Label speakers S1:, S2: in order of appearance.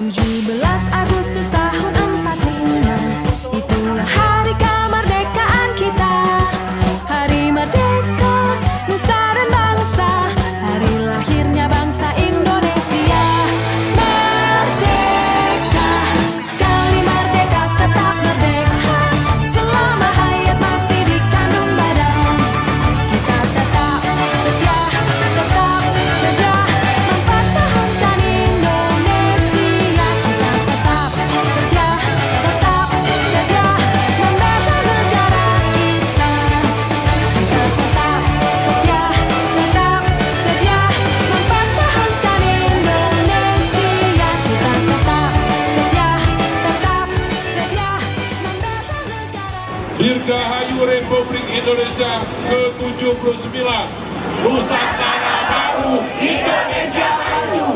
S1: 17 Agustus tahun 45, itulah hari kemerdekaan kita. Hari merdeka, nusa dan bangsa, hari lahirnya bangsa Indonesia. Merdeka, sekali merdeka tetap merdeka. Selama hayat masih dikandung badan, kita tetap setia mempertahankan Indonesia. Kita tetap setia membela negara kita. Kita tetap setia mempertahankan Indonesia. Kita tetap setia membela negara.
S2: Dirgahayu Republik Indonesia ke-79, Nusantara Baru, Indonesia Maju.